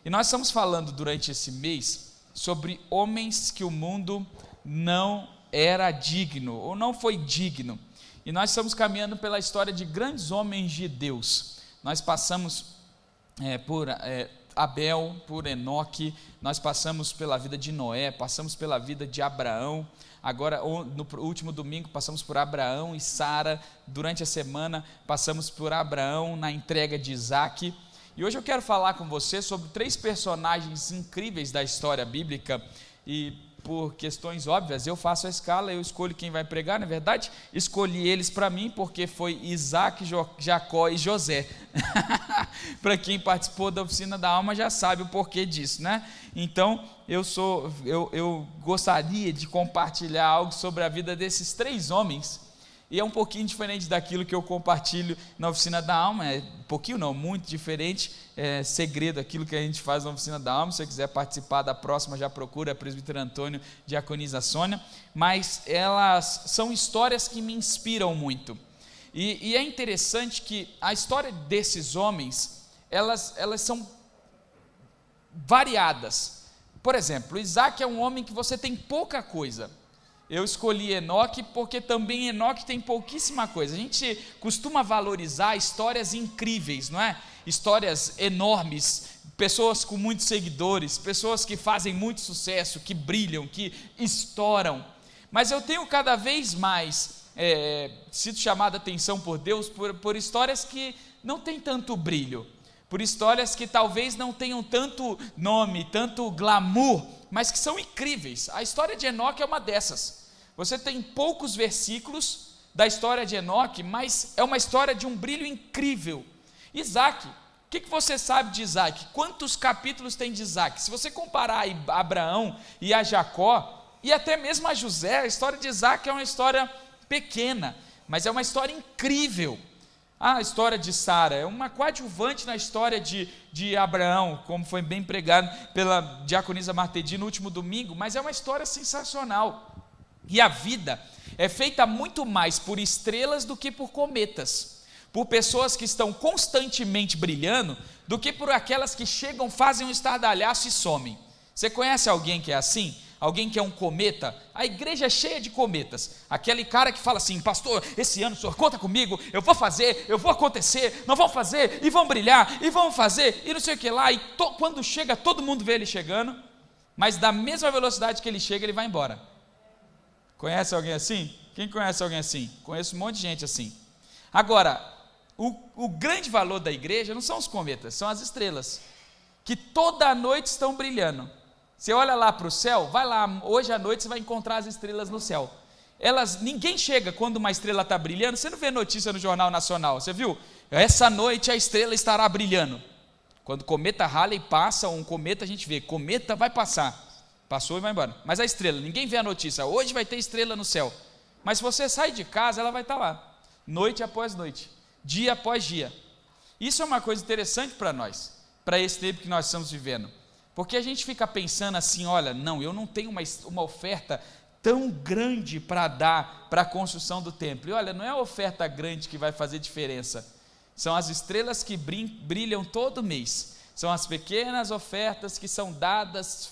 E nós estamos falando durante esse mês sobre homens que o mundo não era digno, ou não foi digno. E nós estamos caminhando pela história de grandes homens de Deus. Nós passamos por Abel, por Enoque, nós passamos pela vida de Noé, passamos pela vida de Abraão. Agora, no último domingo, passamos por Abraão e Sara. Durante a semana, passamos por Abraão na entrega de Isaac. E hoje eu quero falar com você sobre 3 personagens incríveis da história bíblica. E por questões óbvias, eu faço a escala, eu escolho quem vai pregar. Na verdade, escolhi eles para mim porque foi Isaac, Jacó e José. Para quem participou da Oficina da Alma já sabe o porquê disso, né? Então, eu gostaria de compartilhar algo sobre a vida desses 3 homens, e é um pouquinho diferente daquilo que eu compartilho na Oficina da Alma, pouquinho não, muito diferente, segredo, aquilo que a gente faz na Oficina da Alma. Se você quiser participar da próxima, já procura Presbítero Antônio, Diaconisa Sônia, mas elas são histórias que me inspiram muito, e é interessante que a história desses homens, elas são variadas. Por exemplo, Isaac é um homem que você tem pouca coisa. Eu escolhi Enoque porque também Enoque tem pouquíssima coisa. A gente costuma valorizar histórias incríveis, não é? Histórias enormes, pessoas com muitos seguidores, pessoas que fazem muito sucesso, que brilham, que estouram. Mas eu tenho cada vez mais sido chamado a atenção por Deus por histórias que não têm tanto brilho, por histórias que talvez não tenham tanto nome, tanto glamour, mas que são incríveis. A história de Enoque é uma dessas. Você tem poucos versículos da história de Enoque, mas é uma história de um brilho incrível. Isaac, o que você sabe de Isaac? Quantos capítulos tem de Isaac? Se você comparar a Abraão e a Jacó, e até mesmo a José, a história de Isaac é uma história pequena, mas é uma história incrível. A história de Sara é uma coadjuvante na história de Abraão, como foi bem pregado pela diaconisa Martedi no último domingo, mas é uma história sensacional. E a vida é feita muito mais por estrelas do que por cometas, por pessoas que estão constantemente brilhando, do que por aquelas que chegam, fazem um estardalhaço e somem. Você conhece alguém que é assim? Alguém que é um cometa? A igreja é cheia de cometas. Aquele cara que fala assim: pastor, esse ano o senhor conta comigo, eu vou fazer, eu vou acontecer, nós vamos fazer, e vamos brilhar, e vamos fazer, e não sei o que lá, e quando chega, todo mundo vê ele chegando, mas da mesma velocidade que ele chega, ele vai embora. Conhece alguém assim? Quem conhece alguém assim? Conheço um monte de gente assim. Agora, o grande valor da igreja não são os cometas, são as estrelas, que toda noite estão brilhando. Você olha lá para o céu, vai lá, hoje à noite você vai encontrar as estrelas no céu. Ninguém chega quando uma estrela está brilhando. Você não vê notícia no Jornal Nacional, você viu? Essa noite a estrela estará brilhando. Quando o cometa Halley passa, um cometa a gente vê, cometa vai passar. Passou e vai embora. Mas a estrela, ninguém vê a notícia, hoje vai ter estrela no céu. Mas se você sai de casa, ela vai estar lá, noite após noite, dia após dia. Isso é uma coisa interessante para nós, para esse tempo que nós estamos vivendo. Porque a gente fica pensando assim: olha, não, eu não tenho uma oferta tão grande para dar para a construção do templo. E olha, não é a oferta grande que vai fazer diferença, são as estrelas que brilham todo mês. São as pequenas ofertas que são dadas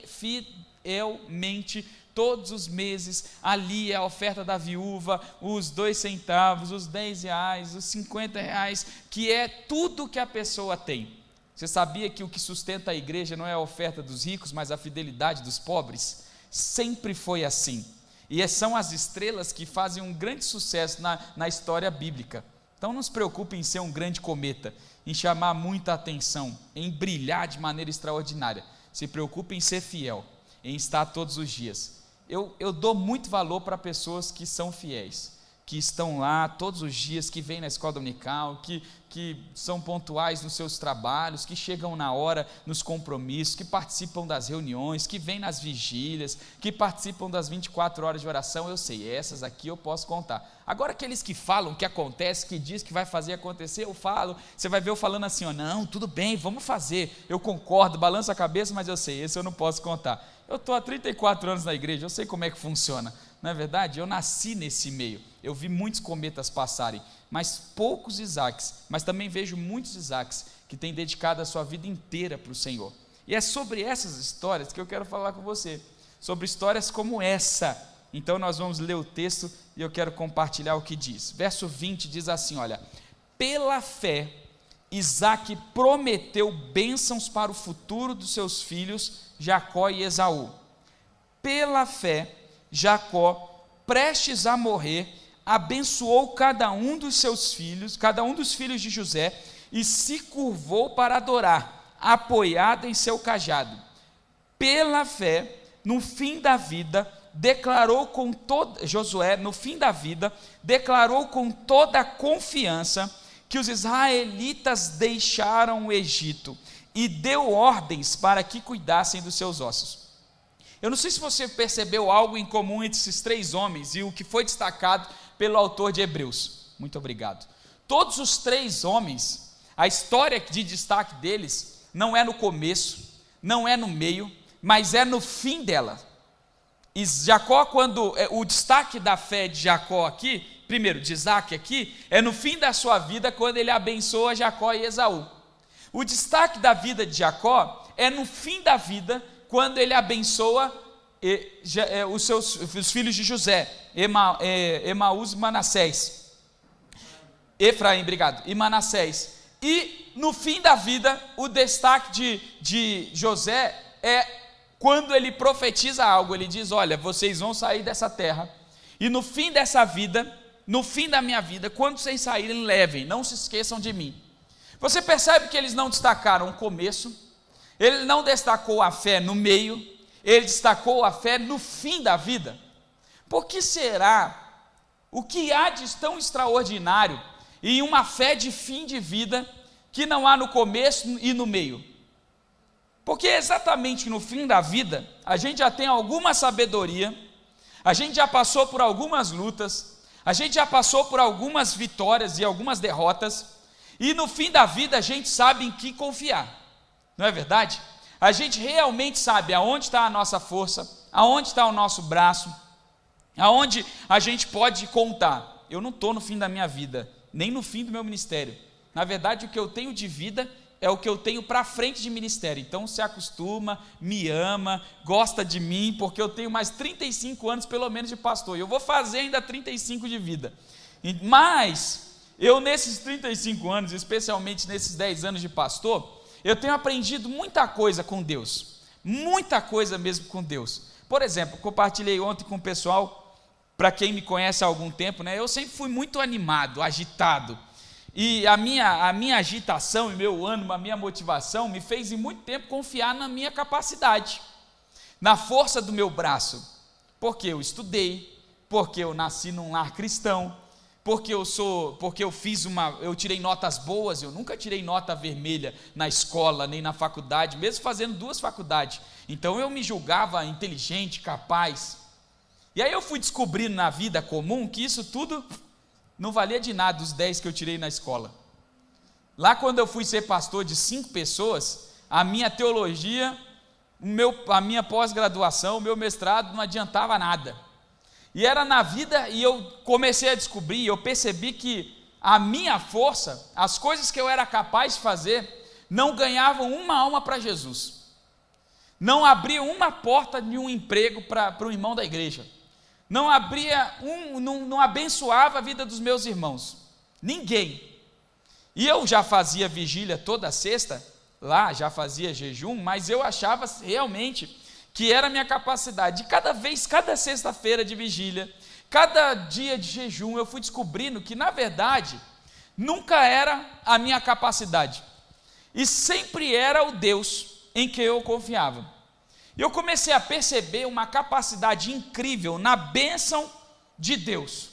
fielmente todos os meses. Ali é a oferta da viúva, os 2 centavos, os 10 reais, os 50 reais, que é tudo que a pessoa tem. Você sabia que o que sustenta a igreja não é a oferta dos ricos, mas a fidelidade dos pobres? Sempre foi assim. E são as estrelas que fazem um grande sucesso na história bíblica. Então não se preocupe em ser um grande cometa, em chamar muita atenção, em brilhar de maneira extraordinária. Se preocupe em ser fiel, em estar todos os dias. Eu dou muito valor para pessoas que são fiéis, que estão lá todos os dias, que vêm na escola dominical, que são pontuais nos seus trabalhos, que chegam na hora nos compromissos, que participam das reuniões, que vêm nas vigílias, que participam das 24 horas de oração. Eu sei, essas aqui eu posso contar. Agora aqueles que falam que acontece, que diz que vai fazer acontecer, eu falo, você vai ver eu falando assim: não, tudo bem, vamos fazer, eu concordo, balanço a cabeça, mas eu sei, esse eu não posso contar. Eu estou há 34 anos na igreja, eu sei como é que funciona. Não é verdade? Eu nasci nesse meio, eu vi muitos cometas passarem, mas poucos Isaques, mas também vejo muitos Isaques que tem dedicado a sua vida inteira para o Senhor. E é sobre essas histórias que eu quero falar com você, sobre histórias como essa. Então nós vamos ler o texto e eu quero compartilhar o que diz. Verso 20 diz assim, olha: pela fé, Isaque prometeu bênçãos para o futuro dos seus filhos, Jacó e Esaú. Pela fé, Jacó, prestes a morrer, abençoou cada um dos seus filhos, cada um dos filhos de José, e se curvou para adorar, apoiado em seu cajado. Pela fé, no fim da vida, Josué, no fim da vida, declarou com toda a confiança que os israelitas deixaram o Egito e deu ordens para que cuidassem dos seus ossos. Eu não sei se você percebeu algo em comum entre esses três homens e o que foi destacado pelo autor de Hebreus. Muito obrigado. Todos os três homens, a história de destaque deles não é no começo, não é no meio, mas é no fim dela. E Jacó, o destaque da fé de Jacó aqui, primeiro de Isaque aqui, é no fim da sua vida, quando ele abençoa Jacó e Esaú. O destaque da vida de Jacó é no fim da vida, quando ele abençoa os filhos de José, Emaús e Manassés. Efraim, obrigado, e Manassés. E no fim da vida, o destaque de José é quando ele profetiza algo. Ele diz: olha, vocês vão sair dessa terra, e no fim dessa vida, no fim da minha vida, quando vocês saírem, levem, não se esqueçam de mim. Você percebe que eles não destacaram o começo, ele não destacou a fé no meio, ele destacou a fé no fim da vida. Por que será? O que há de tão extraordinário em uma fé de fim de vida que não há no começo e no meio? Porque exatamente no fim da vida, a gente já tem alguma sabedoria, a gente já passou por algumas lutas, a gente já passou por algumas vitórias e algumas derrotas, e no fim da vida a gente sabe em que confiar, não é verdade? A gente realmente sabe aonde está a nossa força, aonde está o nosso braço, aonde a gente pode contar. Eu não estou no fim da minha vida, nem no fim do meu ministério. Na verdade, o que eu tenho de vida é o que eu tenho para frente de ministério. Então se acostuma, me ama, gosta de mim, porque eu tenho mais 35 anos pelo menos de pastor, e eu vou fazer ainda 35 de vida. Mas eu nesses 35 anos, especialmente nesses 10 anos de pastor, eu tenho aprendido muita coisa com Deus, muita coisa mesmo com Deus. Por exemplo, compartilhei ontem com o pessoal, para quem me conhece há algum tempo, né, eu sempre fui muito animado, agitado, e a minha agitação, e meu ânimo, a minha motivação me fez em muito tempo confiar na minha capacidade, na força do meu braço, porque eu estudei, porque eu nasci num lar cristão, porque eu tirei notas boas. Eu nunca tirei nota vermelha na escola, nem na faculdade, mesmo fazendo 2 faculdades, então eu me julgava inteligente, capaz, e aí eu fui descobrindo na vida comum que isso tudo não valia de nada, os 10 que eu tirei na escola. Lá quando eu fui ser pastor de 5 pessoas, a minha teologia, a minha pós-graduação, o meu mestrado não adiantava nada. E era na vida, e eu comecei a descobrir, eu percebi que a minha força, as coisas que eu era capaz de fazer, não ganhavam uma alma para Jesus, não abriam uma porta de um emprego para um irmão da igreja, não abençoava a vida dos meus irmãos, ninguém. E eu já fazia vigília toda sexta, lá já fazia jejum, mas eu achava realmente que era a minha capacidade. Cada sexta-feira de vigília, cada dia de jejum, eu fui descobrindo que, na verdade, nunca era a minha capacidade, e sempre era o Deus em que eu confiava. Eu comecei a perceber uma capacidade incrível na bênção de Deus.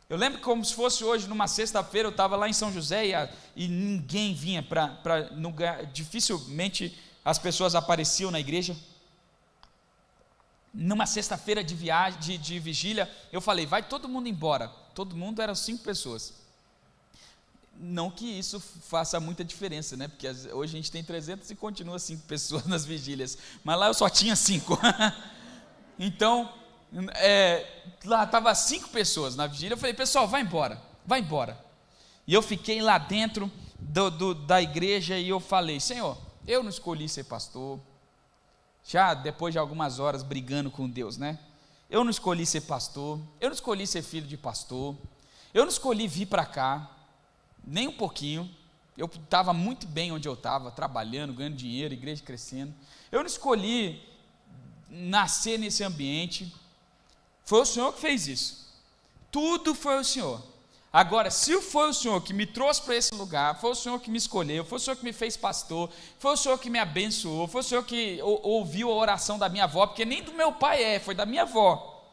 Eu lembro como se fosse hoje, numa sexta-feira, eu estava lá em São José e ninguém vinha dificilmente as pessoas apareciam na igreja. Numa sexta-feira de viagem, de vigília, eu falei: vai todo mundo embora. Todo mundo, eram 5 pessoas. Não que isso faça muita diferença, né? Porque hoje a gente tem 300 e continua 5 pessoas nas vigílias, mas lá eu só tinha 5. Então, lá estava 5 pessoas na vigília. Eu falei: pessoal, vai embora, vai embora. E eu fiquei lá dentro, da igreja e eu falei: Senhor, eu não escolhi ser pastor. Já depois de algumas horas brigando com Deus, né? Eu não escolhi ser pastor, eu não escolhi ser filho de pastor, eu não escolhi vir para cá, nem um pouquinho. Eu estava muito bem onde eu estava, trabalhando, ganhando dinheiro, igreja crescendo. Eu não escolhi nascer nesse ambiente. Foi o Senhor que fez isso. Tudo foi o Senhor. Agora, se foi o Senhor que me trouxe para esse lugar, foi o Senhor que me escolheu, foi o Senhor que me fez pastor, foi o Senhor que me abençoou, foi o Senhor que ouviu a oração da minha avó, porque nem do meu pai foi da minha avó.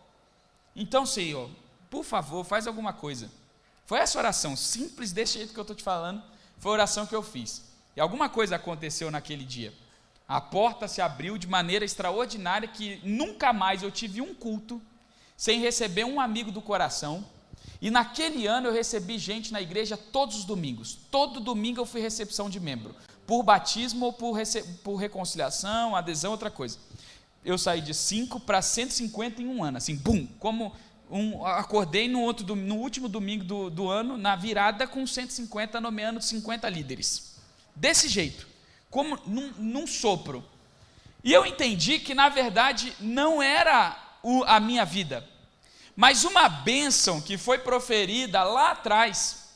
Então, Senhor, por favor, faz alguma coisa. Foi essa oração, simples desse jeito que eu estou te falando, foi a oração que eu fiz. E alguma coisa aconteceu naquele dia. A porta se abriu de maneira extraordinária, que nunca mais eu tive um culto sem receber um amigo do coração. E naquele ano eu recebi gente na igreja todos os domingos. Todo domingo eu fui recepção de membro, por batismo ou por reconciliação, adesão, outra coisa. Eu saí de 5 para 150 em um ano, assim, bum, acordei no último domingo do ano, na virada, com 150, nomeando 50 líderes. Desse jeito, como num sopro. E eu entendi que, na verdade, não era a minha vida, mas uma bênção que foi proferida lá atrás,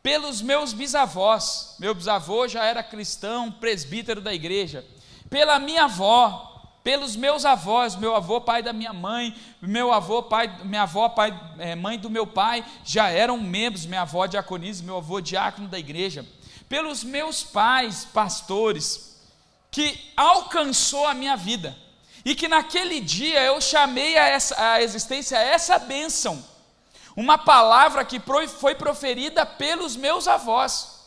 pelos meus bisavós. Meu bisavô já era cristão, presbítero da igreja. Pela minha avó, pelos meus avós, meu avô, pai da minha mãe, minha avó, mãe do meu pai, já eram membros, minha avó diaconisa, meu avô diácono da igreja. Pelos meus pais, pastores, que alcançou a minha vida. E que naquele dia eu chamei a existência essa bênção, uma palavra que foi proferida pelos meus avós,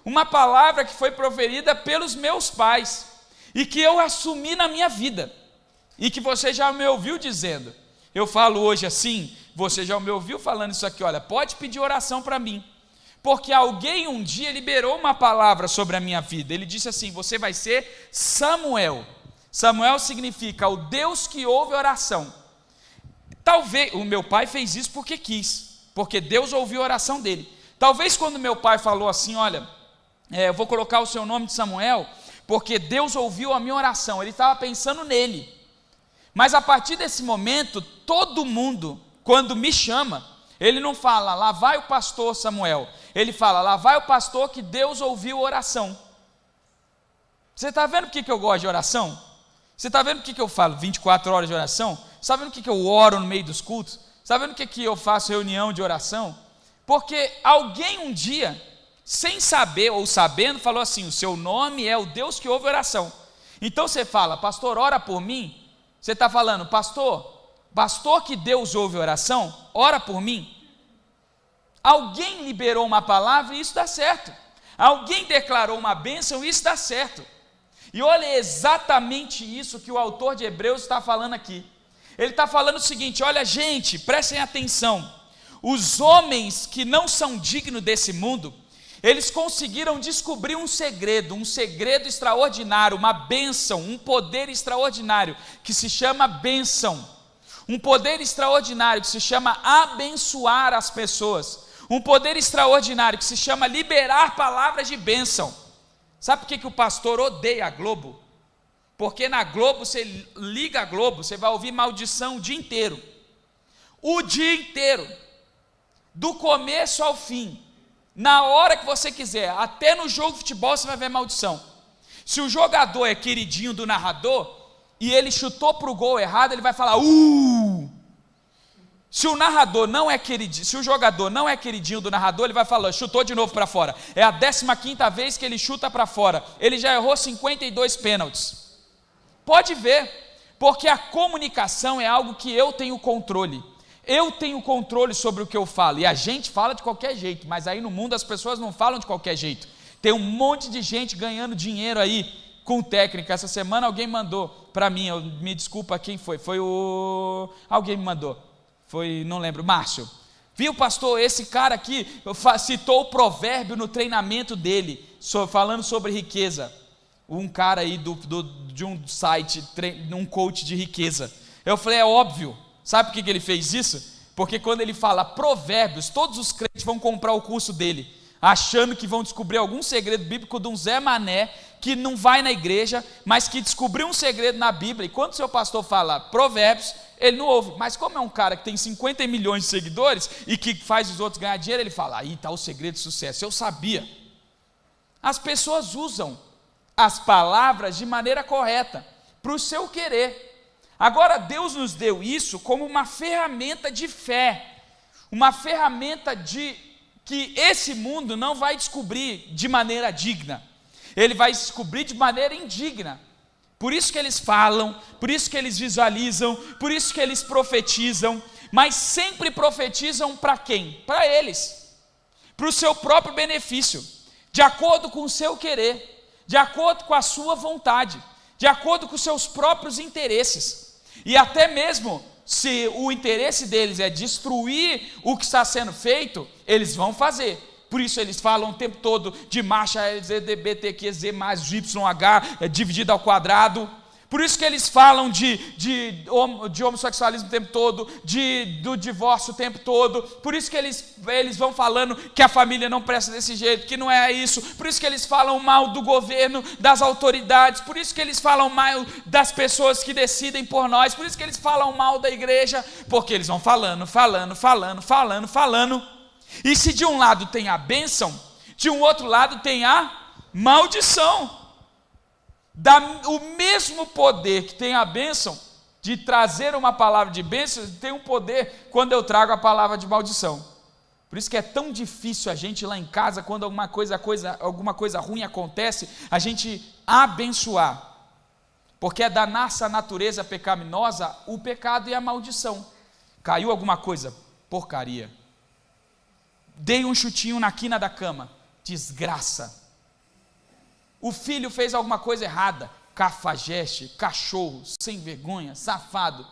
uma palavra que foi proferida pelos meus pais, e que eu assumi na minha vida, e que você já me ouviu dizendo. Eu falo hoje assim, você já me ouviu falando isso aqui: olha, pode pedir oração para mim, porque alguém um dia liberou uma palavra sobre a minha vida. Ele disse assim: você vai ser Samuel. Samuel significa o Deus que ouve oração. Talvez, o meu pai fez isso porque quis, porque Deus ouviu a oração dele. Talvez quando meu pai falou assim: olha, eu vou colocar o seu nome de Samuel, porque Deus ouviu a minha oração, ele estava pensando nele. Mas a partir desse momento, todo mundo, quando me chama, ele não fala: lá vai o pastor Samuel, ele fala: lá vai o pastor que Deus ouviu a oração. Você está vendo por que eu gosto de oração? Você está vendo por que eu falo 24 horas de oração? Você está vendo por que eu oro no meio dos cultos? Você está vendo por que eu faço reunião de oração? Porque alguém um dia, sem saber ou sabendo, falou assim: o seu nome é o Deus que ouve oração. Então você fala: pastor, ora por mim. Você está falando: pastor que Deus ouve oração, ora por mim. Alguém liberou uma palavra e isso dá certo. Alguém declarou uma bênção e isso dá certo. E olha exatamente isso que o autor de Hebreus está falando aqui. Ele está falando o seguinte: olha, gente, prestem atenção. Os homens que não são dignos desse mundo, eles conseguiram descobrir um segredo extraordinário, uma bênção, um poder extraordinário, que se chama bênção. Um poder extraordinário que se chama abençoar as pessoas. Um poder extraordinário que se chama liberar palavras de bênção. Sabe por que o pastor odeia a Globo? Porque na Globo, você liga a Globo, você vai ouvir maldição o dia inteiro. O dia inteiro. Do começo ao fim. Na hora que você quiser. Até no jogo de futebol você vai ver maldição. Se o jogador é queridinho do narrador e ele chutou para o gol errado, ele vai falar: Se o narrador não é queridinho, se o jogador não é queridinho do narrador, ele vai falar: chutou de novo para fora. É a 15ª vez que ele chuta para fora. Ele já errou 52 pênaltis. Pode ver, porque a comunicação é algo que eu tenho controle. Eu tenho controle sobre o que eu falo. E a gente fala de qualquer jeito, mas aí no mundo as pessoas não falam de qualquer jeito. Tem um monte de gente ganhando dinheiro aí com técnica. Essa semana alguém mandou para mim, me desculpa quem foi. Alguém me mandou. Não lembro, Márcio. Viu, pastor, esse cara aqui citou o provérbio no treinamento dele, falando sobre riqueza. Um cara aí de um site, um coach de riqueza. Eu falei: é óbvio. Sabe por que ele fez isso? Porque quando ele fala provérbios, todos os crentes vão comprar o curso dele. achando que vão descobrir algum segredo bíblico de um Zé Mané, que não vai na igreja, mas que descobriu um segredo na Bíblia, e quando o seu pastor fala Provérbios, ele não ouve. Mas como é um cara que tem 50 milhões de seguidores, e que faz os outros ganhar dinheiro, ele fala, aí está o segredo de sucesso, eu sabia. As pessoas usam as palavras de maneira correta, para o seu querer. Agora Deus nos deu isso como uma ferramenta de fé, uma ferramenta de que esse mundo não vai descobrir de maneira digna, ele vai descobrir de maneira indigna. Por isso que eles falam, por isso que eles visualizam, por isso que eles profetizam, mas sempre profetizam para quem? Para eles, para o seu próprio benefício, de acordo com o seu querer, de acordo com a sua vontade, de acordo com os seus próprios interesses. E até mesmo se o interesse deles é destruir o que está sendo feito, eles vão fazer. Por isso eles falam o tempo todo de marcha LGBTQZ+, YH, dividido ao quadrado. Por isso que eles falam de homossexualismo o tempo todo, do divórcio o tempo todo. Por isso que eles vão falando que a família não presta desse jeito, que não é isso. Por isso que eles falam mal do governo, das autoridades. Por isso que eles falam mal das pessoas que decidem por nós. Por isso que eles falam mal da igreja, porque eles vão falando. E se de um lado tem a bênção, de um outro lado tem a maldição. O mesmo poder que tem a bênção de trazer uma palavra de bênção, tem um poder quando eu trago a palavra de maldição. Por isso que é tão difícil a gente lá em casa, quando alguma coisa ruim acontece, a gente abençoar. Porque é da nossa natureza pecaminosa o pecado e a maldição. Caiu alguma coisa? Porcaria. Dei um chutinho na quina da cama, desgraça. O filho fez alguma coisa errada, cafajeste, cachorro, sem vergonha, safado.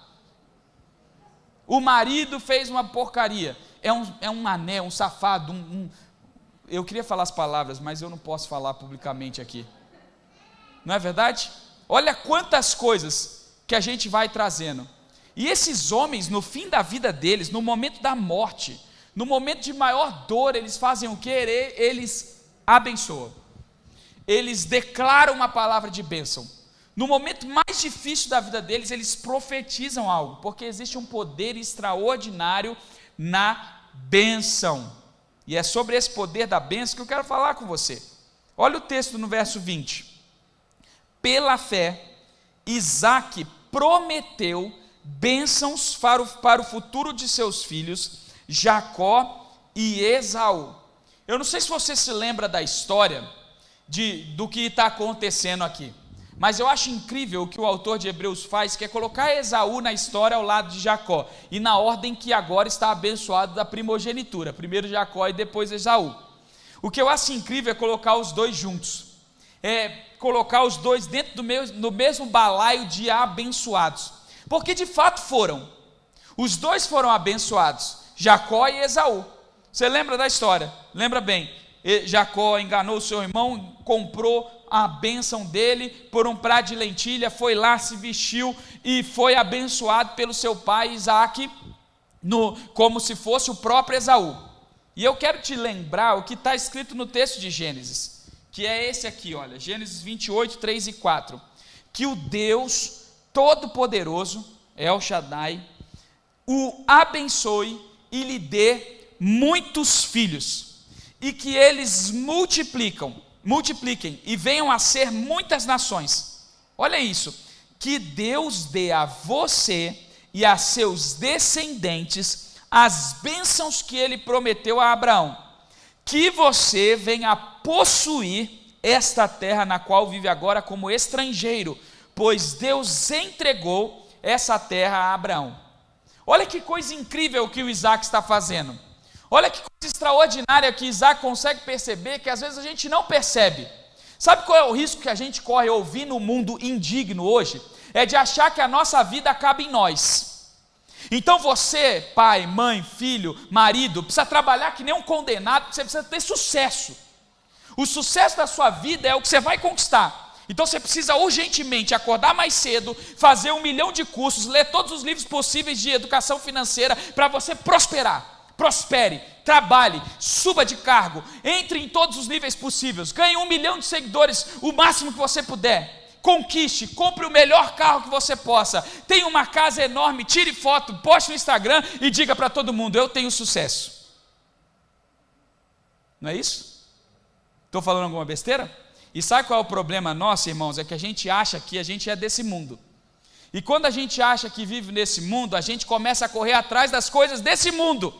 O marido fez uma porcaria, é um mané, um safado, eu queria falar as palavras, mas eu não posso falar publicamente aqui. Não é verdade? Olha quantas coisas que a gente vai trazendo. E esses homens, no fim da vida deles, no momento da morte, no momento de maior dor, eles fazem o que? Eles abençoam. Eles declaram uma palavra de bênção. No momento mais difícil da vida deles, eles profetizam algo, porque existe um poder extraordinário na bênção. E é sobre esse poder da bênção que eu quero falar com você. Olha o texto no verso 20. Pela fé, Isaque prometeu bênçãos para o futuro de seus filhos, Jacó e Esaú. Eu não sei se você se lembra da história do que está acontecendo aqui, mas eu acho incrível o que o autor de Hebreus faz, que é colocar Esaú na história ao lado de Jacó, e na ordem que agora está abençoado da primogenitura, primeiro Jacó e depois Esaú. O que eu acho incrível é colocar os dois juntos, é colocar os dois dentro do mesmo balaio de abençoados, porque de fato os dois foram abençoados, Jacó e Esaú. Você lembra da história? Lembra bem, Jacó enganou seu irmão, comprou a bênção dele por um prato de lentilha, foi lá, se vestiu e foi abençoado pelo seu pai Isaque, como se fosse o próprio Esaú. E eu quero te lembrar o que está escrito no texto de Gênesis, que é esse aqui, olha, Gênesis 28, 3 e 4, que o Deus Todo-Poderoso, El Shaddai, o abençoe e lhe dê muitos filhos, e que eles multipliquem e venham a ser muitas nações. Olha isso, que Deus dê a você e a seus descendentes as bênçãos que ele prometeu a Abraão, que você venha a possuir esta terra na qual vive agora como estrangeiro, pois Deus entregou essa terra a Abraão. Olha que coisa incrível que o Isaque está fazendo. Olha que coisa extraordinária que Isaque consegue perceber, que às vezes a gente não percebe. Sabe qual é o risco que a gente corre ouvindo no mundo indigno hoje? É de achar que a nossa vida acaba em nós. Então você, pai, mãe, filho, marido, precisa trabalhar que nem um condenado, porque você precisa ter sucesso. O sucesso da sua vida é o que você vai conquistar. Então você precisa urgentemente acordar mais cedo, fazer 1 milhão de cursos, ler todos os livros possíveis de educação financeira para você prosperar. Prospere, trabalhe, suba de cargo, entre em todos os níveis possíveis, ganhe 1 milhão de seguidores, o máximo que você puder. Conquiste, compre o melhor carro que você possa, tenha uma casa enorme, tire foto, poste no Instagram e diga para todo mundo: eu tenho sucesso. Não é isso? Estou falando alguma besteira? E sabe qual é o problema nosso, irmãos? É que a gente acha que a gente é desse mundo. E quando a gente acha que vive nesse mundo, a gente começa a correr atrás das coisas desse mundo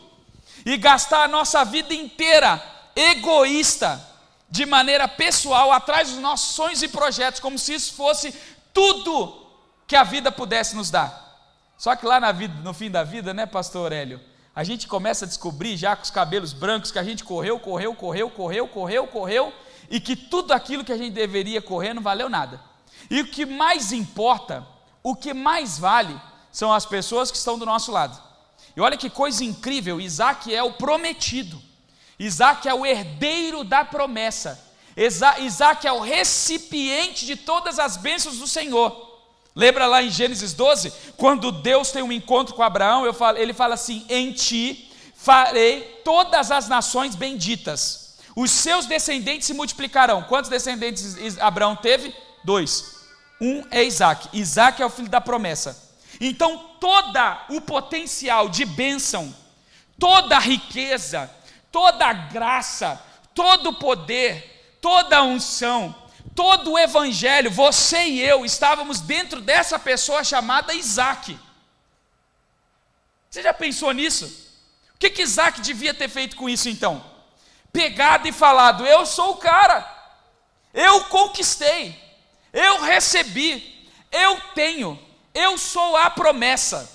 e gastar a nossa vida inteira egoísta, de maneira pessoal, atrás dos nossos sonhos e projetos, como se isso fosse tudo que a vida pudesse nos dar. Só que lá no fim da vida, né, pastor Aurélio, a gente começa a descobrir, já com os cabelos brancos, que a gente correu, e que tudo aquilo que a gente deveria correr não valeu nada. E o que mais importa, o que mais vale, são as pessoas que estão do nosso lado. E olha que coisa incrível, Isaac é o prometido, Isaac é o herdeiro da promessa, Isaac é o recipiente de todas as bênçãos do Senhor. Lembra lá em Gênesis 12, quando Deus tem um encontro com Abraão, ele fala assim: em ti farei todas as nações benditas, os seus descendentes se multiplicarão. Quantos descendentes Abraão teve? 2. Um é Isaac. Isaac é o filho da promessa. Então todo o potencial de bênção, toda a riqueza, toda a graça, todo o poder, toda a unção, todo o evangelho, você e eu estávamos dentro dessa pessoa chamada Isaac. Você já pensou nisso? O que Isaac devia ter feito com isso então? Pegado e falado: eu sou o cara, eu conquistei, eu recebi, eu tenho, eu sou a promessa,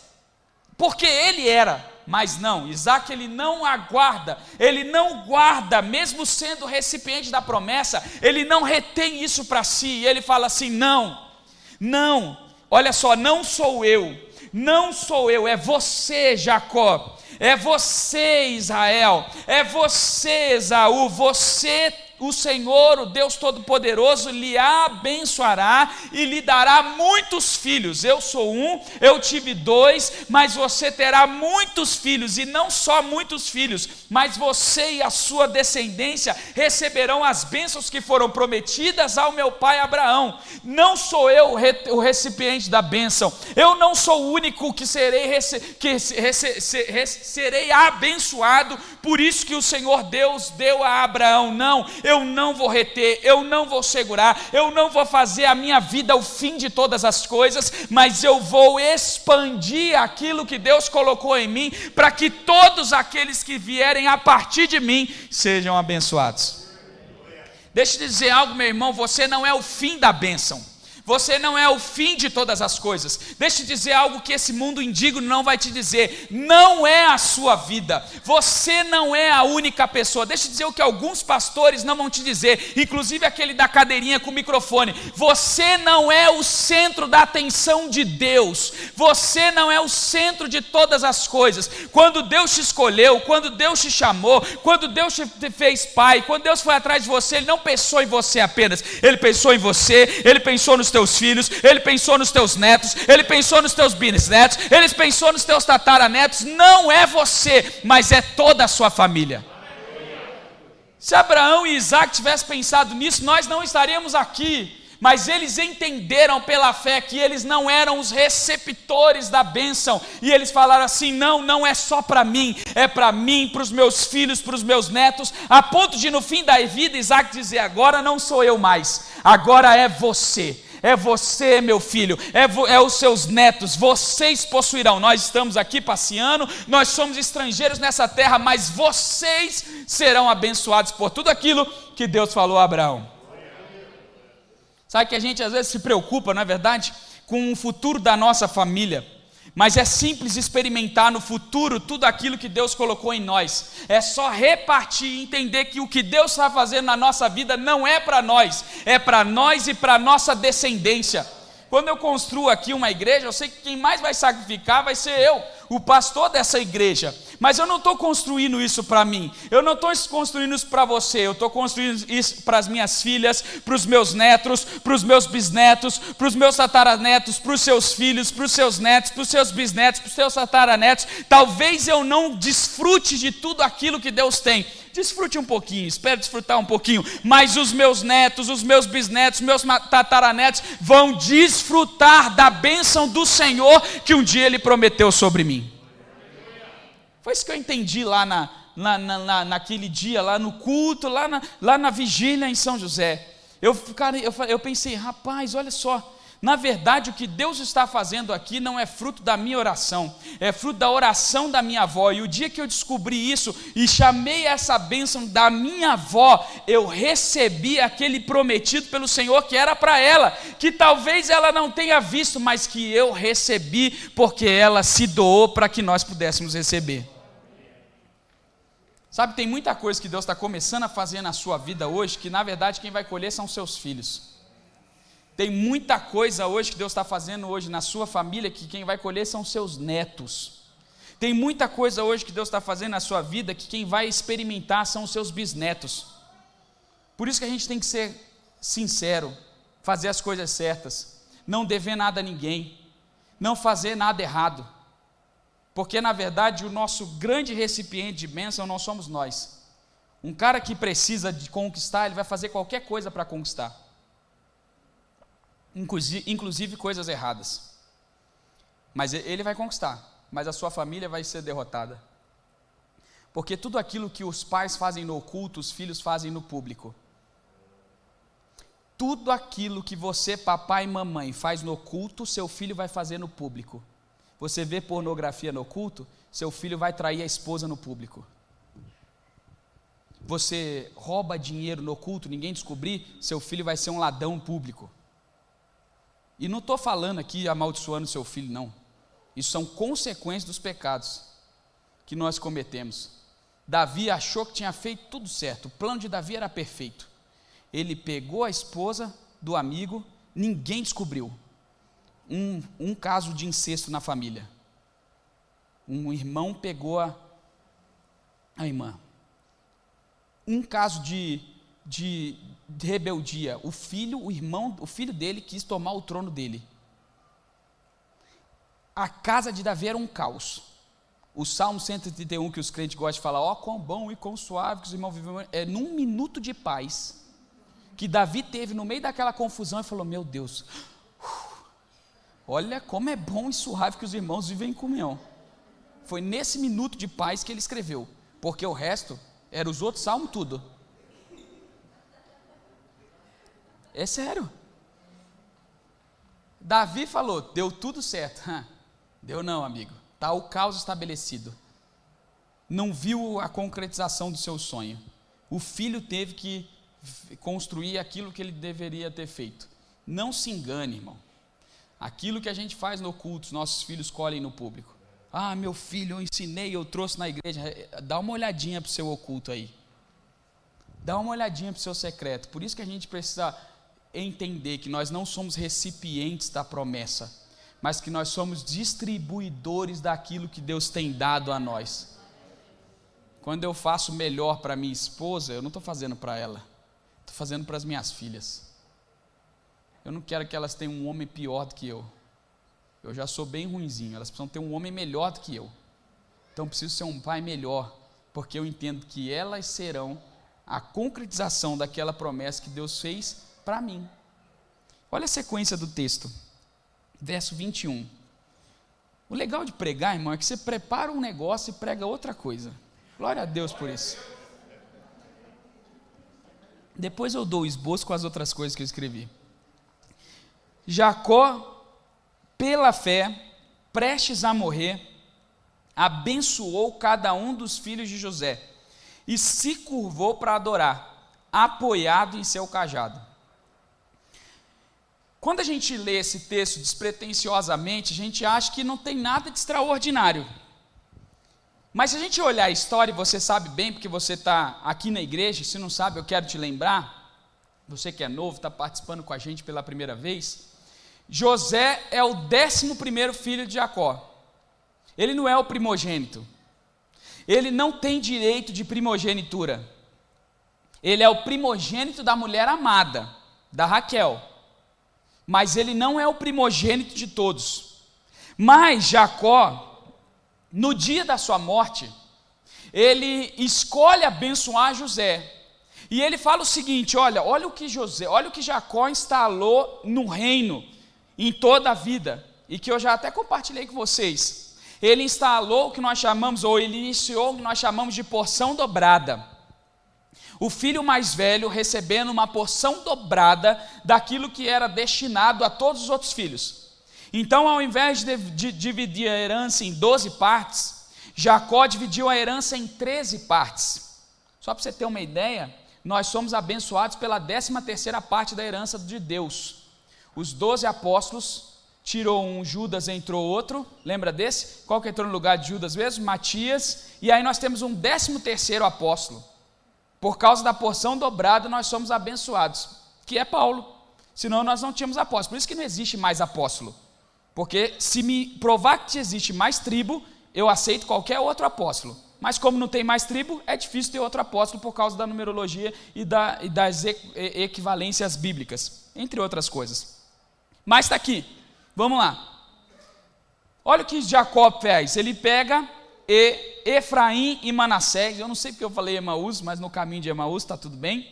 porque ele era. Mas não, Isaac ele não aguarda, ele não guarda, mesmo sendo recipiente da promessa, ele não retém isso para si, ele fala assim: não, olha só, não sou eu, é você, Jacó, é você, Israel, é você, Esaú, você, o Senhor, o Deus Todo-Poderoso, lhe abençoará e lhe dará muitos filhos. Eu sou um, eu tive 2, mas você terá muitos filhos, e não só muitos filhos, mas você e a sua descendência receberão as bênçãos que foram prometidas ao meu pai Abraão. Não sou eu o recipiente da bênção, eu não sou o único que serei abençoado, por isso que o Senhor Deus deu a Abraão. Não, eu não vou reter, eu não vou segurar, eu não vou fazer a minha vida o fim de todas as coisas, mas eu vou expandir aquilo que Deus colocou em mim, para que todos aqueles que vierem a partir de mim sejam abençoados. Deixa eu te dizer algo, meu irmão, você não é o fim da bênção, você não é o fim de todas as coisas. Deixa eu te dizer algo que esse mundo indigno não vai te dizer: não é a sua vida, você não é a única pessoa. Deixa eu dizer o que alguns pastores não vão te dizer, inclusive aquele da cadeirinha com o microfone: você não é o centro da atenção de Deus, você não é o centro de todas as coisas. Quando Deus te escolheu, quando Deus te chamou, quando Deus te fez pai, quando Deus foi atrás de você, Ele não pensou em você apenas, Ele pensou em você, Ele pensou nos teus filhos, Ele pensou nos teus netos, Ele pensou nos teus bisnetos, Ele pensou nos teus tataranetos. Não é você, mas é toda a sua família. Se Abraão e Isaac tivessem pensado nisso, nós não estaríamos aqui. Mas eles entenderam pela fé que eles não eram os receptores da bênção, e eles falaram assim: não é só para mim, é para mim, para os meus filhos, para os meus netos, a ponto de no fim da vida Isaac dizer: agora não sou eu mais, agora é você. É você, meu filho, é os seus netos, vocês possuirão. Nós estamos aqui passeando, nós somos estrangeiros nessa terra, mas vocês serão abençoados por tudo aquilo que Deus falou a Abraão. Sabe que a gente às vezes se preocupa, não é verdade, com o futuro da nossa família, mas é simples experimentar no futuro tudo aquilo que Deus colocou em nós. É só repartir e entender que o que Deus está fazendo na nossa vida não é para nós, é para nós e para a nossa descendência. Quando eu construo aqui uma igreja, eu sei que quem mais vai sacrificar vai ser eu, o pastor dessa igreja, mas eu não estou construindo isso para mim, eu não estou construindo isso para você, eu estou construindo isso para as minhas filhas, para os meus netos, para os meus bisnetos, para os meus tataranetos, para os seus filhos, para os seus netos, para os seus bisnetos, para os seus tataranetos. Talvez eu não desfrute de tudo aquilo que Deus tem. Desfrute um pouquinho, espero desfrutar um pouquinho, mas os meus netos, os meus bisnetos, meus tataranetos vão desfrutar da bênção do Senhor que um dia Ele prometeu sobre mim. Foi isso que eu entendi lá naquele dia, lá no culto, lá na vigília em São José. Eu pensei, rapaz, olha só, na verdade o que Deus está fazendo aqui não é fruto da minha oração, é fruto da oração da minha avó. E o dia que eu descobri isso e chamei essa bênção da minha avó, eu recebi aquele prometido pelo Senhor que era para ela, que talvez ela não tenha visto, mas que eu recebi porque ela se doou para que nós pudéssemos receber. Sabe, tem muita coisa que Deus está começando a fazer na sua vida hoje, que na verdade quem vai colher são seus filhos. Tem muita coisa hoje que Deus está fazendo hoje na sua família, que quem vai colher são seus netos. Tem muita coisa hoje que Deus está fazendo na sua vida, que quem vai experimentar são os seus bisnetos. Por isso que a gente tem que ser sincero, fazer as coisas certas, não dever nada a ninguém, não fazer nada errado. Porque na verdade o nosso grande recipiente de bênção não somos nós. Um cara que precisa de conquistar, ele vai fazer qualquer coisa para conquistar. Inclusive coisas erradas, mas ele vai conquistar, mas a sua família vai ser derrotada, porque tudo aquilo que os pais fazem no oculto, os filhos fazem no público. Tudo aquilo que você, papai e mamãe, faz no oculto, seu filho vai fazer no público. Você vê pornografia no oculto, seu filho vai trair a esposa no público. Você rouba dinheiro no oculto, ninguém descobrir, seu filho vai ser um ladrão público. E não estou falando aqui amaldiçoando seu filho, não. Isso são consequências dos pecados que nós cometemos. Davi achou que tinha feito tudo certo, o plano de Davi era perfeito. Ele pegou a esposa do amigo, ninguém descobriu. Um caso de incesto na família. Um irmão pegou a irmã. Um caso de rebeldia, o filho dele quis tomar o trono dele. A casa de Davi era um caos. O Salmo 131, que os crentes gostam de falar, ó, quão bom e quão suave que os irmãos vivem, é num minuto de paz que Davi teve no meio daquela confusão e falou, meu Deus, olha como é bom e suave que os irmãos vivem em comunhão. Foi nesse minuto de paz que ele escreveu, porque o resto era os outros salmos tudo. É sério. Davi falou, deu tudo certo. Deu não, amigo. Está o caos estabelecido. Não viu a concretização do seu sonho. O filho teve que construir aquilo que ele deveria ter feito. Não se engane, irmão. Aquilo que a gente faz no culto, os nossos filhos colhem no público. Ah, meu filho, eu ensinei, eu trouxe na igreja. Dá uma olhadinha para o seu oculto aí. Dá uma olhadinha para o seu secreto. Por isso que a gente precisa entender que nós não somos recipientes da promessa, mas que nós somos distribuidores daquilo que Deus tem dado a nós. Quando eu faço melhor para minha esposa, eu não estou fazendo para ela, estou fazendo para as minhas filhas. Eu não quero que elas tenham um homem pior do que eu já sou bem ruinzinho, elas precisam ter um homem melhor do que eu. Então preciso ser um pai melhor, porque eu entendo que elas serão a concretização daquela promessa que Deus fez para mim. Olha a sequência do texto, verso 21. O legal de pregar, irmão, é que você prepara um negócio e prega outra coisa. Glória a Deus por isso. Depois eu dou o esboço com as outras coisas que eu escrevi. Jacó, pela fé, prestes a morrer, abençoou cada um dos filhos de José e se curvou para adorar, apoiado em seu cajado. Quando a gente lê esse texto despretensiosamente, a gente acha que não tem nada de extraordinário. Mas se a gente olhar a história, e você sabe bem, porque você está aqui na igreja, se não sabe, eu quero te lembrar, você que é novo, está participando com a gente pela primeira vez, José é o 11º filho de Jacó. Ele não é o primogênito. ele não tem direito de primogenitura. Ele é o primogênito da mulher amada, da Raquel, mas ele não é o primogênito de todos. Mas Jacó, no dia da sua morte, ele escolhe abençoar José, e ele fala o seguinte: olha o que Jacó instalou no reino, em toda a vida, e que eu já até compartilhei com vocês. Ele instalou o que nós chamamos, ou ele iniciou o que nós chamamos de porção dobrada. O filho mais velho recebendo uma porção dobrada daquilo que era destinado a todos os outros filhos. Então, ao invés de dividir a herança em 12 partes, Jacó dividiu a herança em 13 partes. Só para você ter uma ideia, nós somos abençoados pela 13ª parte da herança de Deus. Os 12 apóstolos, tirou um, Judas, entrou outro, lembra desse? Qual que entrou no lugar de Judas mesmo? Matias. E aí nós temos um 13º apóstolo. Por causa da porção dobrada, nós somos abençoados, que é Paulo. Senão nós não tínhamos apóstolo. Por isso que não existe mais apóstolo. Porque se me provar que existe mais tribo, eu aceito qualquer outro apóstolo. Mas como não tem mais tribo, é difícil ter outro apóstolo por causa da numerologia e das equivalências bíblicas, entre outras coisas. Mas está aqui, vamos lá. Olha o que Jacó fez. Ele pega Efraim e Manassés. Eu não sei porque eu falei Emaús, mas no caminho de Emaús está tudo bem.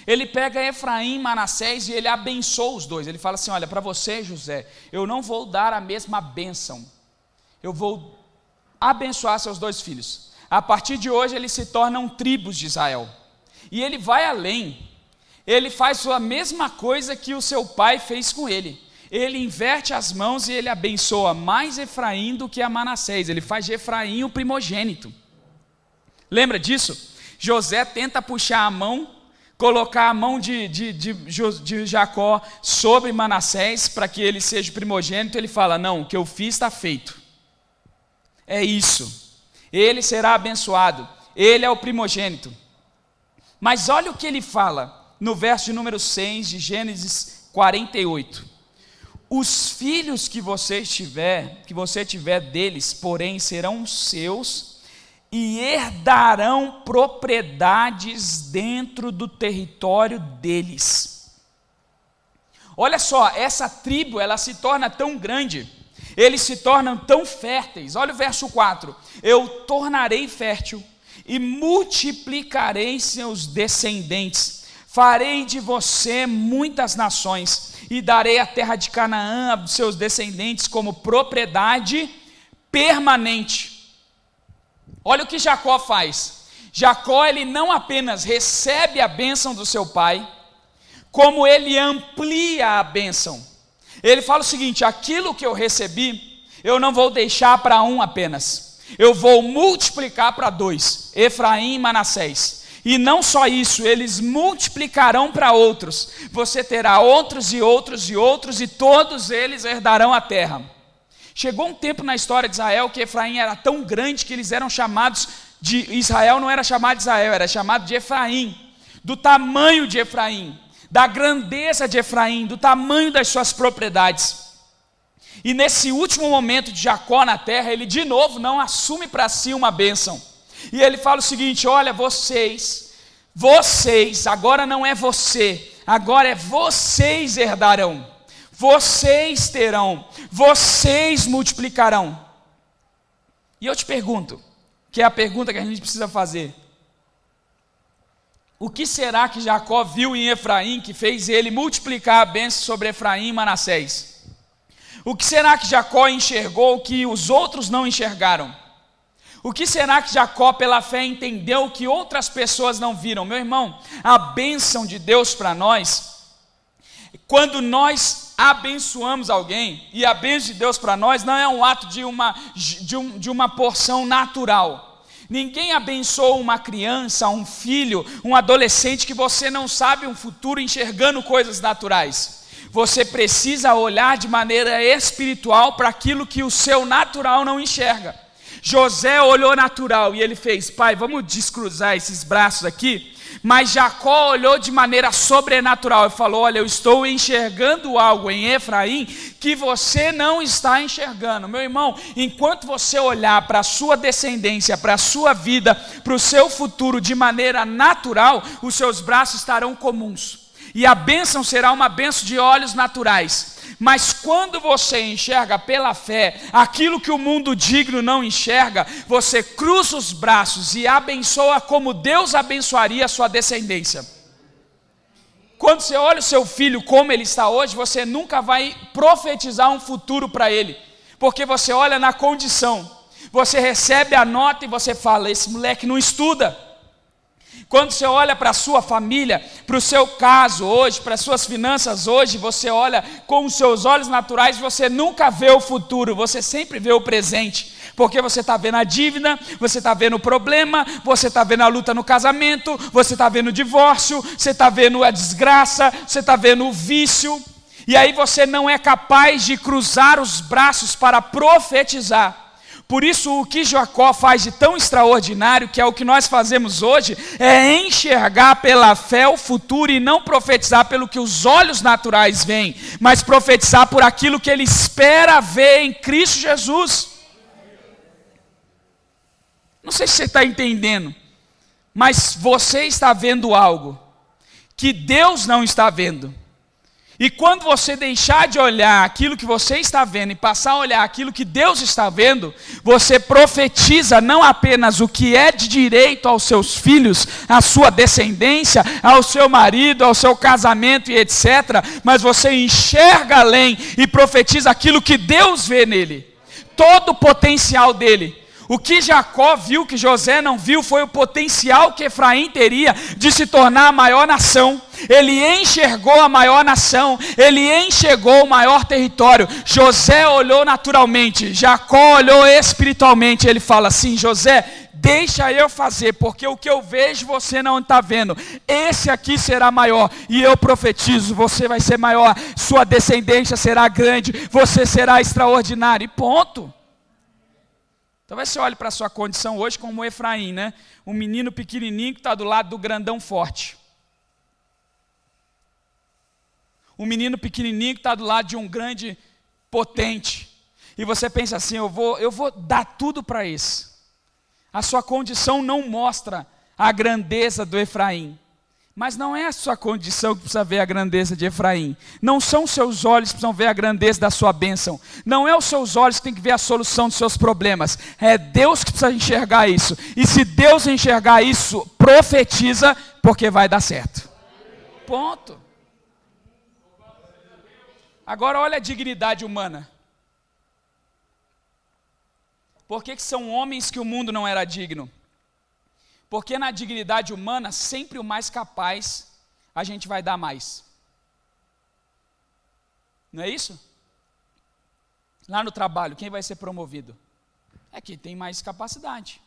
Ele pega Efraim e Manassés e ele abençoa os dois. Ele fala assim: olha, para você, José, eu não vou dar a mesma bênção. Eu vou abençoar seus dois filhos. A partir de hoje eles se tornam tribos de Israel. E ele vai além. Ele faz a mesma coisa que o seu pai fez com ele. Ele inverte as mãos e ele abençoa mais Efraim do que a Manassés. Ele faz de Efraim o primogênito. Lembra disso? José tenta puxar a mão, colocar a mão de Jacó sobre Manassés para que ele seja o primogênito. Ele fala: não, o que eu fiz está feito. É isso. Ele será abençoado. Ele é o primogênito. Mas olha o que ele fala no verso de número 6 de Gênesis 48. Os filhos que você tiver deles, porém, serão seus e herdarão propriedades dentro do território deles. Olha só, essa tribo, ela se torna tão grande, eles se tornam tão férteis. Olha o verso 4: eu tornarei fértil e multiplicarei seus descendentes, farei de você muitas nações e darei a terra de Canaã aos seus descendentes como propriedade permanente. Olha o que Jacó faz. Jacó, ele não apenas recebe a bênção do seu pai, como ele amplia a bênção. Ele fala o seguinte: aquilo que eu recebi, eu não vou deixar para um apenas, eu vou multiplicar para 2, Efraim e Manassés. E não só isso, eles multiplicarão para outros. Você terá outros e outros e outros, e todos eles herdarão a terra. Chegou um tempo na história de Israel que Efraim era tão grande que eles eram chamados de Israel. Não era chamado de Israel, era chamado de Efraim. Do tamanho de Efraim, da grandeza de Efraim, do tamanho das suas propriedades. E nesse último momento de Jacó na terra, ele de novo não assume para si uma bênção. E ele fala o seguinte: olha, vocês, agora não é você, agora é vocês herdarão, vocês terão, vocês multiplicarão. E eu te pergunto, que é a pergunta que a gente precisa fazer: o que será que Jacó viu em Efraim que fez ele multiplicar a bênção sobre Efraim e Manassés? O que será que Jacó enxergou que os outros não enxergaram? O que será que Jacó, pela fé, entendeu que outras pessoas não viram? Meu irmão, a bênção de Deus para nós, quando nós abençoamos alguém, e a bênção de Deus para nós não é um ato de uma porção natural. Ninguém abençoa uma criança, um filho, um adolescente que você não sabe um futuro enxergando coisas naturais. Você precisa olhar de maneira espiritual para aquilo que o seu natural não enxerga. José olhou natural e ele fez: pai, vamos descruzar esses braços aqui, Mas Jacó olhou de maneira sobrenatural e falou: olha, eu estou enxergando algo em Efraim que você não está enxergando. Meu irmão, enquanto você olhar para a sua descendência, para a sua vida, para o seu futuro de maneira natural, os seus braços estarão comuns. E a bênção será uma bênção de olhos naturais. Mas quando você enxerga pela fé aquilo que o mundo digno não enxerga, você cruza os braços e abençoa como Deus abençoaria a sua descendência. Quando você olha o seu filho como ele está hoje, você nunca vai profetizar um futuro para ele, porque você olha na condição, você recebe a nota e você fala: esse moleque não estuda. Quando você olha para a sua família, para o seu caso hoje, para as suas finanças hoje, você olha com os seus olhos naturais, você nunca vê o futuro, você sempre vê o presente, porque você está vendo a dívida, você está vendo o problema, você está vendo a luta no casamento, você está vendo o divórcio, você está vendo a desgraça, você está vendo o vício, e aí você não é capaz de cruzar os braços para profetizar. Por isso, o que Jacó faz de tão extraordinário, que é o que nós fazemos hoje, é enxergar pela fé o futuro e não profetizar pelo que os olhos naturais veem, mas profetizar por aquilo que ele espera ver em Cristo Jesus. Não sei se você está entendendo, mas você está vendo algo que Deus não está vendo. E quando você deixar de olhar aquilo que você está vendo e passar a olhar aquilo que Deus está vendo, você profetiza não apenas o que é de direito aos seus filhos, à sua descendência, ao seu marido, ao seu casamento e etc., mas você enxerga além e profetiza aquilo que Deus vê nele, todo o potencial dele. O que Jacó viu que José não viu foi o potencial que Efraim teria de se tornar a maior nação. Ele enxergou a maior nação, ele enxergou o maior território. José olhou naturalmente, Jacó olhou espiritualmente. Ele fala assim: José, deixa eu fazer, porque o que eu vejo você não está vendo. Esse aqui será maior, e eu profetizo, você vai ser maior, sua descendência será grande, você será extraordinário, e ponto. Talvez você olhe para a sua condição hoje como Efraim, né? Um menino pequenininho que está do lado do grandão forte. Um menino pequenininho que está do lado de um grande potente. E você pensa assim: eu vou dar tudo para esse. A sua condição não mostra a grandeza do Efraim. Mas não é a sua condição que precisa ver a grandeza de Efraim. Não são os seus olhos que precisam ver a grandeza da sua bênção. Não é os seus olhos que tem que ver a solução dos seus problemas. É Deus que precisa enxergar isso. E se Deus enxergar isso, profetiza, porque vai dar certo. Ponto. Agora olha a dignidade humana. Por que são homens que o mundo não era digno? Porque na dignidade humana, sempre o mais capaz, a gente vai dar mais. Não é isso? Lá no trabalho, quem vai ser promovido? É quem tem mais capacidade.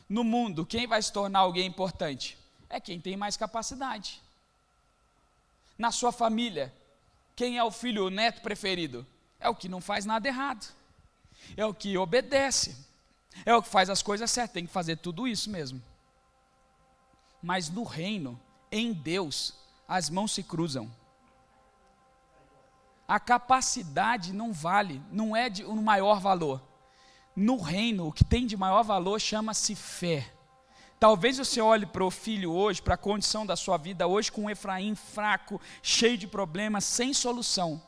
No mundo, quem vai se tornar alguém importante? É quem tem mais capacidade. Na sua família, quem é o filho, o neto preferido? É o que não faz nada errado. É o que obedece. É o que faz as coisas certas, tem que fazer tudo isso mesmo. Mas no reino, em Deus, as mãos se cruzam. A capacidade não vale, não é de um maior valor. No reino, o que tem de maior valor chama-se fé. Talvez você olhe para o filho hoje, para a condição da sua vida hoje, com um Efraim fraco, cheio de problemas, sem solução.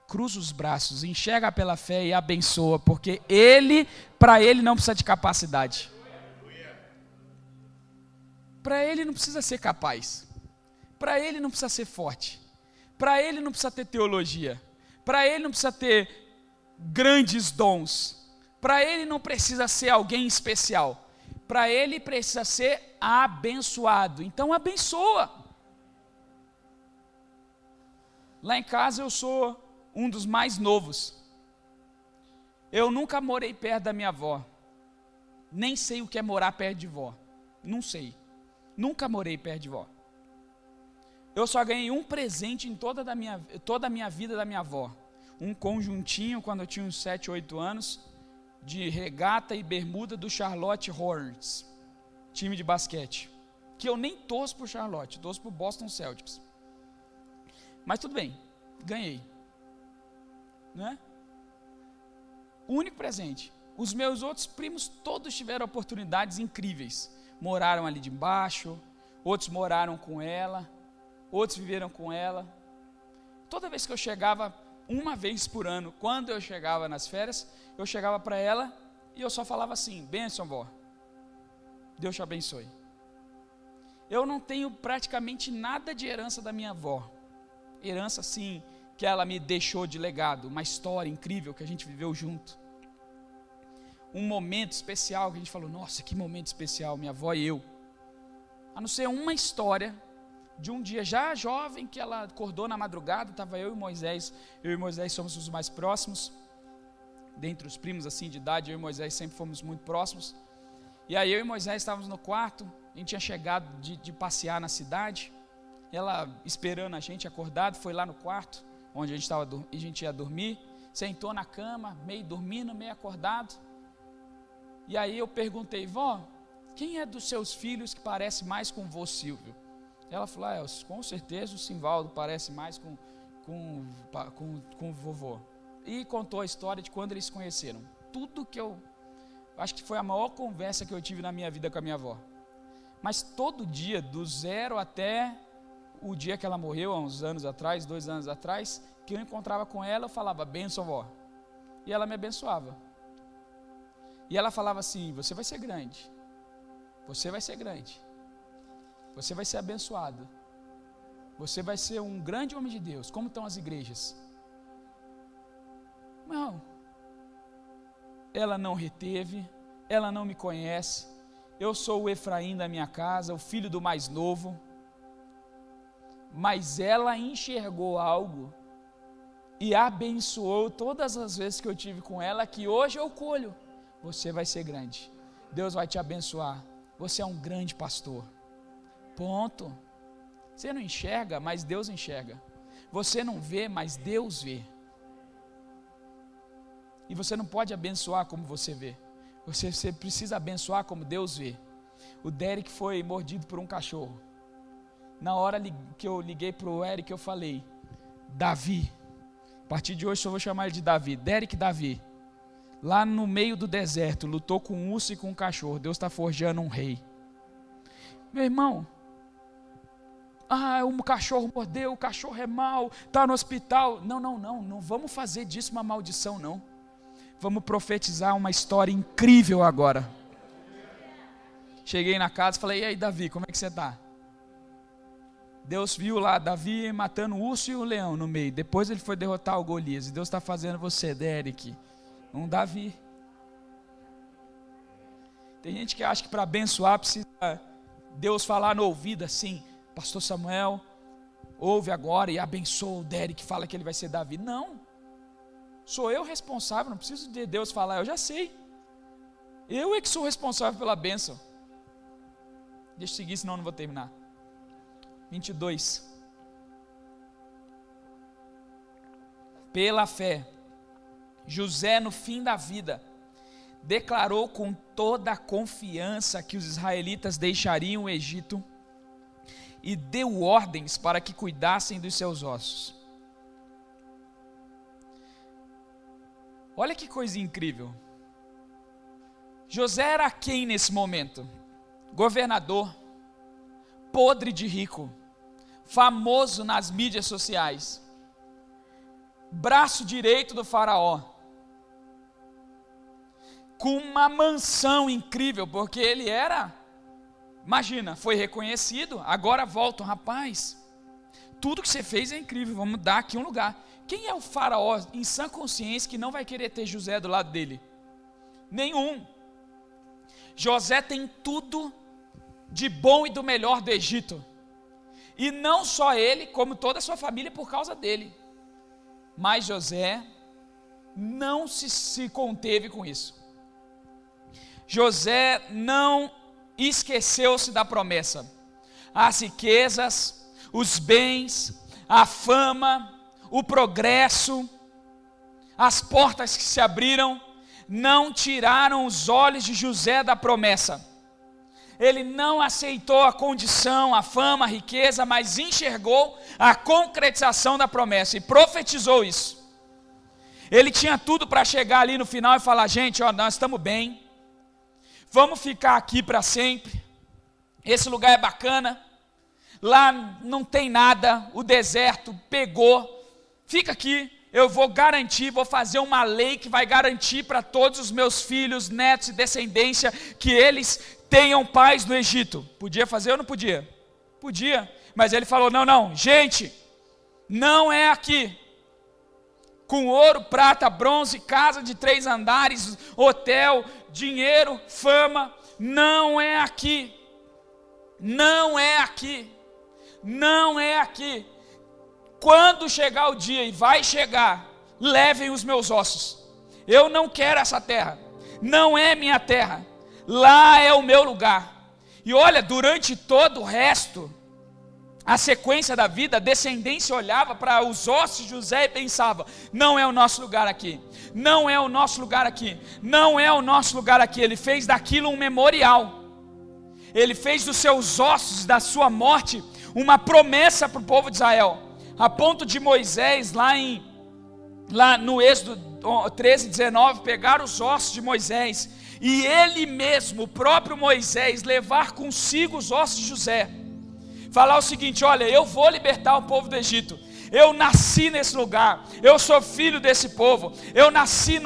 Cruza os braços, enxerga pela fé e abençoa, porque para ele não precisa de capacidade. Para ele não precisa ser capaz. Para ele não precisa ser forte. Para ele não precisa ter teologia. Para ele não precisa ter grandes dons. Para ele não precisa ser alguém especial. Para ele precisa ser abençoado. Então abençoa. Lá em casa eu sou um dos mais novos. Eu nunca morei perto da minha avó. Nem sei o que é morar perto de vó. Não sei. Nunca morei perto de vó. Eu só ganhei um presente em toda a minha vida da minha avó. Um conjuntinho, quando eu tinha uns 7, 8 anos, de regata e bermuda do Charlotte Hornets, time de basquete. que eu nem torço por Charlotte, torço por Boston Celtics. Mas tudo bem, ganhei. Não é? O único presente. Os meus outros primos todos tiveram oportunidades incríveis. Moraram ali de baixo, outros moraram com ela, outros viveram com ela. Toda vez que eu chegava, uma vez por ano, quando eu chegava nas férias, eu chegava para ela e eu só falava assim: bênção, vó, Deus te abençoe. Eu não tenho praticamente nada de herança da minha avó. Herança sim, que ela me deixou de legado, uma história incrível que a gente viveu junto. Um momento especial que a gente falou: nossa, que momento especial, minha avó e eu. A não ser uma história de um dia já jovem que ela acordou na madrugada, estava eu e Moisés somos os mais próximos, dentre os primos assim de idade, eu e Moisés sempre fomos muito próximos, e aí eu e Moisés estávamos no quarto, a gente tinha chegado de passear na cidade, ela esperando a gente acordado, foi lá no quarto, onde a gente ia dormir, sentou na cama, meio dormindo, meio acordado, e aí eu perguntei: vó, quem é dos seus filhos que parece mais com o vô Silvio? Ela falou: com certeza o Simvaldo parece mais com o vovô. E contou a história de quando eles se conheceram. Tudo que eu acho que foi a maior conversa que eu tive na minha vida com a minha avó. Mas todo dia, do 0 até o dia que ela morreu, há uns anos atrás, 2 anos atrás, que eu encontrava com ela, eu falava: benção, vó. E ela me abençoava. E ela falava assim: você vai ser grande. Você vai ser grande. Você vai ser abençoado. Você vai ser um grande homem de Deus. Como estão as igrejas? Não. Ela não reteve. Ela não me conhece. Eu sou o Efraim da minha casa, o filho do mais novo. Mas ela enxergou algo e abençoou todas as vezes que eu tive com ela, que hoje eu colho. Você vai ser grande. Deus vai te abençoar. Você é um grande pastor. Ponto. Você não enxerga, mas Deus enxerga. Você não vê, mas Deus vê. E você não pode abençoar como você vê. Você precisa abençoar como Deus vê. O Derek foi mordido por um cachorro. Na hora que eu liguei para o Eric, eu falei: Davi. A partir de hoje eu vou chamar ele de Davi. Derek Davi. Lá no meio do deserto, lutou com um urso e com um cachorro. Deus está forjando um rei. Meu irmão, um cachorro mordeu, o cachorro é mau, está no hospital. Não vamos fazer disso uma maldição, não. Vamos profetizar uma história incrível agora. Cheguei na casa e falei: e aí, Davi, como é que você está? Deus viu lá Davi matando o urso e o leão no meio. Depois ele foi derrotar o Golias. E Deus está fazendo você, Derek, um Davi. Tem gente que acha que para abençoar precisa Deus falar no ouvido assim: pastor Samuel, ouve agora e abençoa o Derek, fala que ele vai ser Davi. Não, sou eu responsável, não preciso de Deus falar, eu já sei. Eu é que sou responsável pela bênção. Deixa eu seguir, senão eu não vou terminar. 22. Pela fé, José, no fim da vida, declarou com toda a confiança que os israelitas deixariam o Egito e deu ordens para que cuidassem dos seus ossos. Olha que coisa incrível. José era quem nesse momento? Governador, podre de rico, famoso nas mídias sociais, braço direito do faraó, com uma mansão incrível, porque ele era, imagina, foi reconhecido, agora volta, rapaz, tudo que você fez é incrível, vamos dar aqui um lugar. Quem é o faraó em sã consciência que não vai querer ter José do lado dele? Nenhum. José tem tudo de bom e do melhor do Egito, e não só ele, como toda a sua família por causa dele. Mas José não se conteve com isso. José não esqueceu-se da promessa. As riquezas, os bens, a fama, o progresso, as portas que se abriram, não tiraram os olhos de José da promessa. Ele não aceitou a condição, a fama, a riqueza, mas enxergou a concretização da promessa e profetizou isso. Ele tinha tudo para chegar ali no final e falar: gente, ó, nós estamos bem, vamos ficar aqui para sempre, esse lugar é bacana, lá não tem nada, o deserto pegou, fica aqui, eu vou garantir, vou fazer uma lei que vai garantir para todos os meus filhos, netos e descendência, que eles tenham paz no Egito. Podia fazer ou não podia? Podia, mas ele falou: não, gente, não é aqui. Com ouro, prata, bronze, casa de 3 andares, hotel, dinheiro, fama, não é aqui. Não é aqui. Não é aqui. Quando chegar o dia, e vai chegar, levem os meus ossos. Eu não quero essa terra. Não é minha terra. Lá é o meu lugar. E olha, durante todo o resto, a sequência da vida, a descendência olhava para os ossos de José e pensava: não é o nosso lugar aqui, não é o nosso lugar aqui, não é o nosso lugar aqui. Ele fez daquilo um memorial, ele fez dos seus ossos, da sua morte, uma promessa para o povo de Israel, a ponto de Moisés, lá no Êxodo 13:19, pegar os ossos de Moisés, e ele mesmo, o próprio Moisés, levar consigo os ossos de José, falar o seguinte: olha, eu vou libertar o povo do Egito, eu nasci nesse lugar, eu sou filho desse povo, eu nasci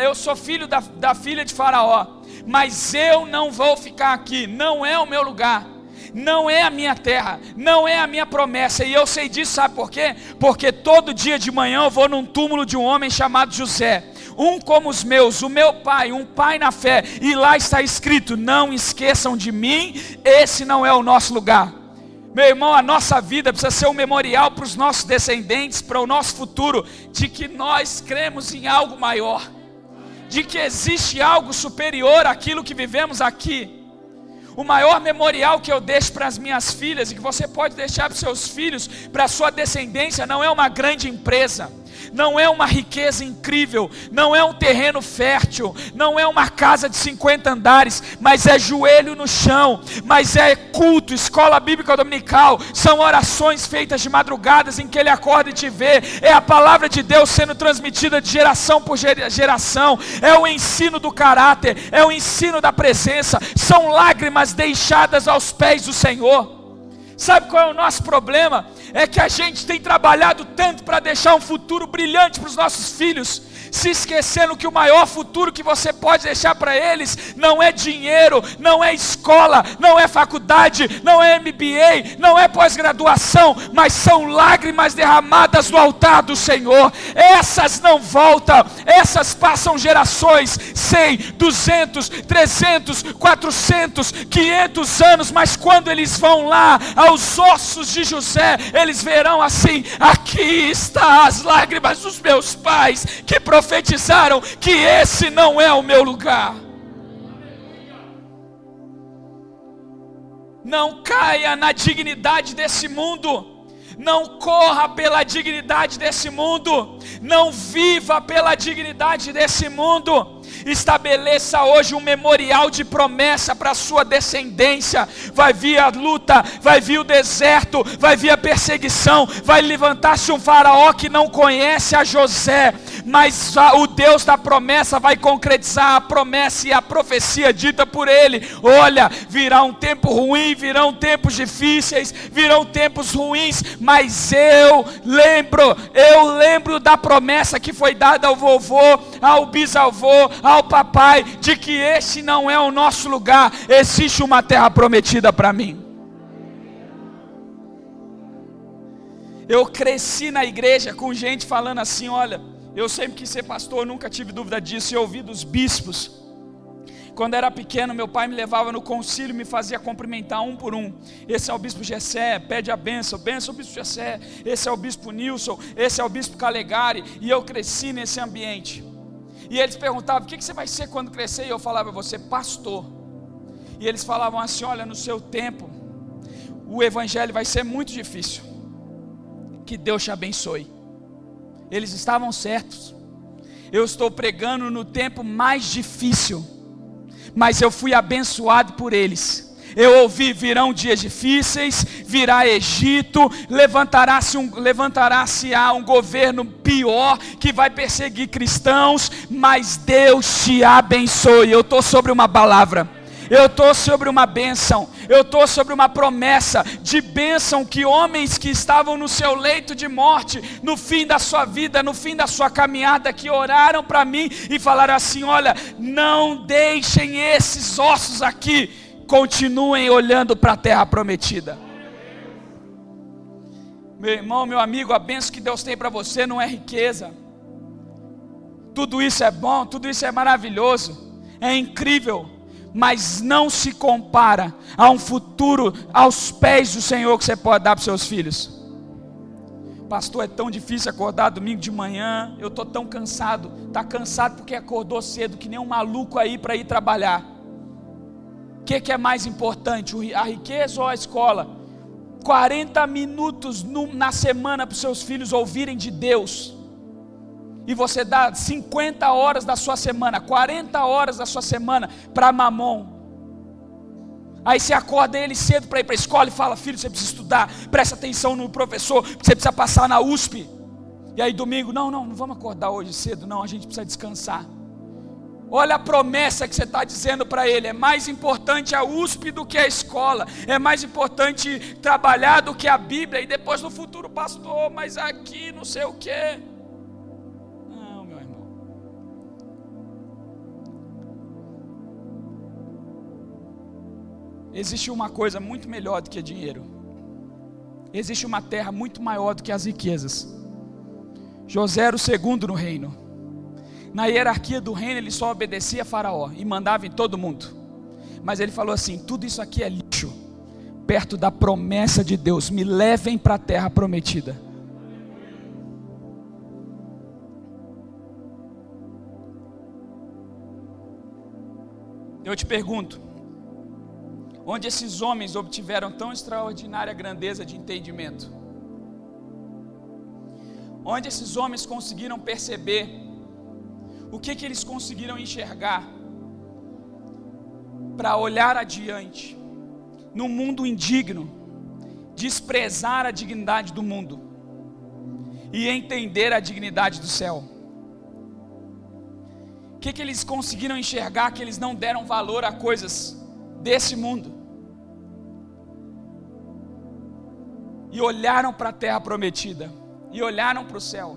eu sou filho da filha de Faraó, mas eu não vou ficar aqui, não é o meu lugar, não é a minha terra, não é a minha promessa. E eu sei disso, sabe por quê? Porque todo dia de manhã eu vou num túmulo de um homem chamado José, um como os meus, o meu pai, um pai na fé, e lá está escrito: não esqueçam de mim, esse não é o nosso lugar. Meu irmão, a nossa vida precisa ser um memorial para os nossos descendentes, para o nosso futuro, de que nós cremos em algo maior, de que existe algo superior àquilo que vivemos aqui. O maior memorial que eu deixo para as minhas filhas, e que você pode deixar para os seus filhos, para a sua descendência, não é uma grande empresa, não é uma riqueza incrível, não é um terreno fértil, não é uma casa de 50 andares, mas é joelho no chão, mas é culto, escola bíblica dominical, são orações feitas de madrugadas em que ele acorda e te vê, é a palavra de Deus sendo transmitida de geração por geração, é o ensino do caráter, é o ensino da presença, são lágrimas deixadas aos pés do Senhor. Sabe qual é o nosso problema? É que a gente tem trabalhado tanto para deixar um futuro brilhante para os nossos filhos, se esquecendo que o maior futuro que você pode deixar para eles não é dinheiro, não é escola, não é faculdade, não é MBA, não é pós-graduação, mas são lágrimas derramadas no altar do Senhor. Essas não voltam, essas passam gerações, 100, 200, 300, 400, 500 anos, mas quando eles vão lá aos ossos de José, eles verão assim: aqui está as lágrimas dos meus pais, que profetizaram que esse não é o meu lugar. Não caia na dignidade desse mundo, não corra pela dignidade desse mundo, não viva pela dignidade desse mundo. Estabeleça hoje um memorial de promessa para a sua descendência. Vai vir a luta, vai vir o deserto, vai vir a perseguição, vai levantar-se um faraó que não conhece a José, mas o Deus da promessa vai concretizar a promessa e a profecia dita por ele. Olha, virá um tempo ruim, virão tempos difíceis, virão tempos ruins, mas eu lembro da promessa que foi dada ao vovô, ao bisavô, ao papai, de que esse não é o nosso lugar, existe uma terra prometida para mim. Eu cresci na igreja com gente falando assim: olha, eu sempre quis ser pastor, nunca tive dúvida disso, e ouvi dos bispos. Quando era pequeno, meu pai me levava no concílio e me fazia cumprimentar um por um. Esse é o bispo Gessé, pede a bênção, bênção bispo Gessé. Esse é o bispo Nilson, esse é o bispo Calegari. E eu cresci nesse ambiente. E eles perguntavam: o que você vai ser quando crescer? E eu falava: eu vou ser pastor. E eles falavam assim: olha, no seu tempo, o evangelho vai ser muito difícil. Que Deus te abençoe. Eles estavam certos. Eu estou pregando no tempo mais difícil, mas eu fui abençoado por eles. Eu ouvi: virão dias difíceis, virá Egito, levantará-se-á um governo pior que vai perseguir cristãos, mas Deus te abençoe. Eu estou sobre uma palavra, eu estou sobre uma bênção, eu estou sobre uma promessa de bênção, que homens que estavam no seu leito de morte, no fim da sua vida, no fim da sua caminhada, que oraram para mim e falaram assim: olha, não deixem esses ossos aqui, continuem olhando para a terra prometida. Meu irmão, meu amigo, a bênção que Deus tem para você não é riqueza. Tudo isso é bom, tudo isso é maravilhoso, é incrível, mas não se compara a um futuro aos pés do Senhor que você pode dar para os seus filhos. Pastor, é tão difícil acordar domingo de manhã, eu estou tão cansado. Está cansado porque acordou cedo, que nem um maluco aí para ir trabalhar. O que é mais importante, a riqueza ou a escola? 40 minutos na semana para os seus filhos ouvirem de Deus, e você dá 50 horas da sua semana, 40 horas da sua semana para mamon. Aí você acorda ele cedo para ir para a escola e fala: filho, você precisa estudar, presta atenção no professor, você precisa passar na USP. E aí domingo: não vamos acordar hoje cedo, não, a gente precisa descansar. Olha a promessa que você está dizendo para ele: é mais importante a USP do que a escola, é mais importante trabalhar do que a Bíblia. E depois no futuro: pastor, mas aqui não sei o que. Não, meu irmão. Existe uma coisa muito melhor do que dinheiro. Existe uma terra muito maior do que as riquezas. José era o segundo no reino. Na hierarquia do reino ele só obedecia a Faraó e mandava em todo mundo. Mas ele falou assim: tudo isso aqui é lixo perto da promessa de Deus, me levem para a terra prometida. Eu te pergunto, onde esses homens obtiveram tão extraordinária grandeza de entendimento? Onde esses homens conseguiram perceber? O que eles conseguiram enxergar para olhar adiante, num mundo indigno, desprezar a dignidade do mundo e entender a dignidade do céu? O que eles conseguiram enxergar que eles não deram valor a coisas desse mundo e olharam para a terra prometida e olharam para o céu?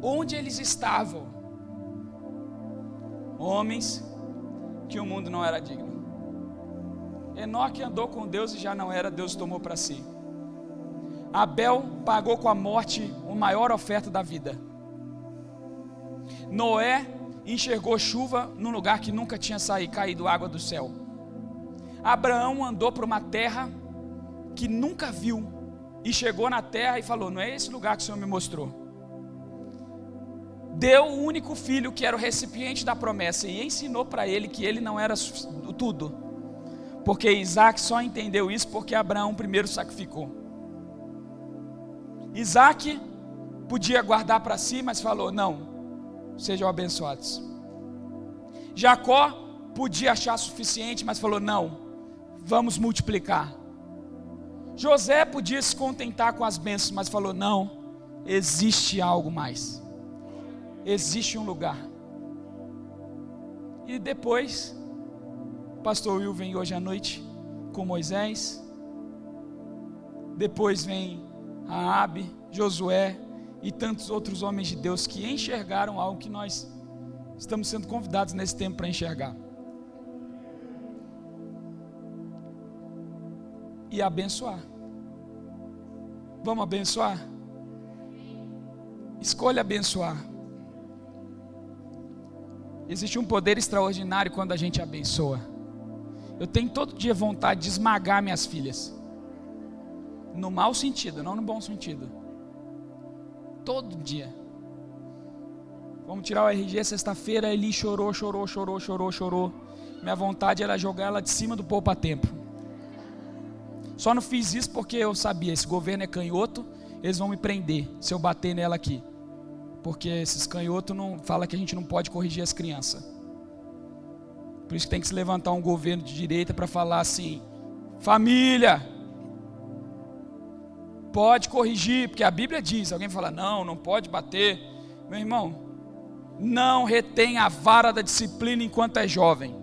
Onde eles estavam? Homens que o mundo não era digno. Enoque andou com Deus e já não era, Deus tomou para si. Abel pagou com a morte a maior oferta da vida. Noé enxergou chuva num lugar que nunca tinha caído água do céu. Abraão andou para uma terra que nunca viu e chegou na terra e falou: não é esse lugar que o Senhor me mostrou. Deu o único filho que era o recipiente da promessa e ensinou para ele que ele não era tudo, porque Isaac só entendeu isso porque Abraão primeiro sacrificou. Isaac podia guardar para si, mas falou: não, sejam abençoados. Jacó podia achar suficiente, mas falou: não, vamos multiplicar. José podia se contentar com as bênçãos, mas falou: não, existe algo mais. Existe um lugar. E depois, o pastor Will vem hoje à noite com Moisés. Depois vem Raabe, Josué e tantos outros homens de Deus que enxergaram algo que nós estamos sendo convidados nesse tempo para enxergar. E abençoar. Vamos abençoar? Escolha abençoar. Existe um poder extraordinário quando a gente abençoa. Eu tenho todo dia vontade de esmagar minhas filhas. No mau sentido, não no bom sentido. Todo dia. Vamos tirar o RG sexta-feira, Eli chorou. Minha vontade era jogar ela de cima do poupa-tempo. Só não fiz isso porque eu sabia, esse governo é canhoto, eles vão me prender se eu bater nela aqui. Porque esses canhotos não falam que a gente não pode corrigir as crianças. Por isso que tem que se levantar um governo de direita para falar assim: família, pode corrigir, porque a Bíblia diz. Alguém fala, não pode bater. Meu irmão, não retém a vara da disciplina enquanto é jovem.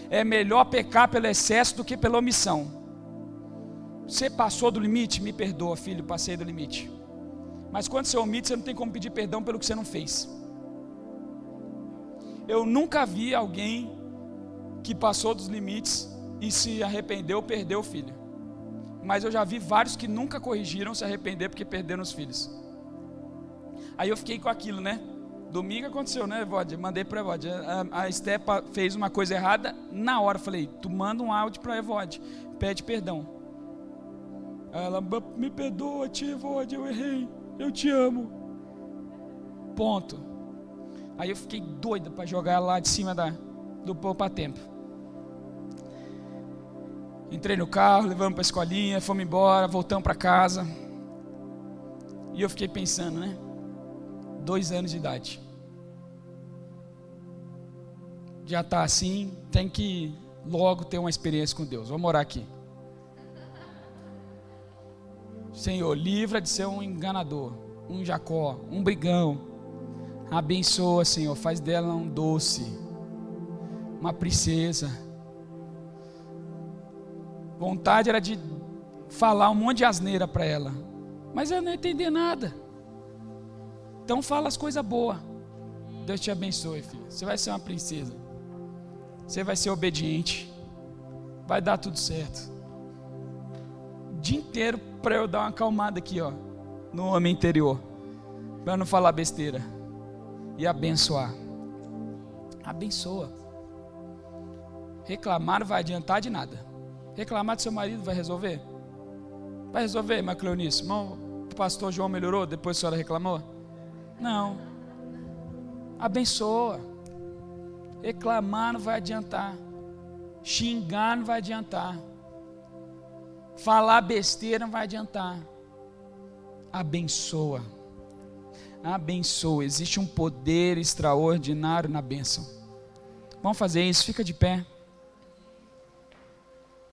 É melhor pecar pelo excesso do que pela omissão. Você passou do limite? Me perdoa, filho, passei do limite. Mas quando você omite, você não tem como pedir perdão pelo que você não fez. Eu nunca vi alguém que passou dos limites e se arrependeu, perdeu o filho. Mas eu já vi vários que nunca corrigiram se arrepender porque perderam os filhos. Aí eu fiquei com aquilo, né? Domingo aconteceu, né, Evode? Mandei para Evode. A Estepa fez uma coisa errada, na hora falei, tu manda um áudio para Evode, pede perdão. Ela, me perdoa, tia Evode, eu errei, eu te amo. Ponto. Aí eu fiquei doido para jogar ela lá de cima do poupa-tempo. Entrei no carro, levamos para a escolinha, fomos embora, voltamos para casa. E eu fiquei pensando, né? 2 anos de idade. Já está assim, tem que logo ter uma experiência com Deus. Vamos orar aqui. Senhor, livra de ser um enganador, um Jacó, um brigão. Abençoa, Senhor, faz dela um doce, uma princesa. Vontade era de falar um monte de asneira para ela, mas ela não ia entender nada. Então fala as coisas boas. Deus te abençoe, filho. Você vai ser uma princesa. Você vai ser obediente. Vai dar tudo certo. O dia inteiro para eu dar uma acalmada aqui, ó, no homem interior, para não falar besteira e abençoar. Abençoa. Reclamar não vai adiantar de nada. Reclamar do seu marido vai resolver? Vai resolver, irmã Cleonice? O pastor João melhorou depois que a senhora reclamou? Não. Abençoa. Reclamar não vai adiantar. Xingar não vai adiantar. Falar besteira não vai adiantar. Abençoa. Abençoa. Existe um poder extraordinário na bênção. Vamos fazer isso, fica de pé.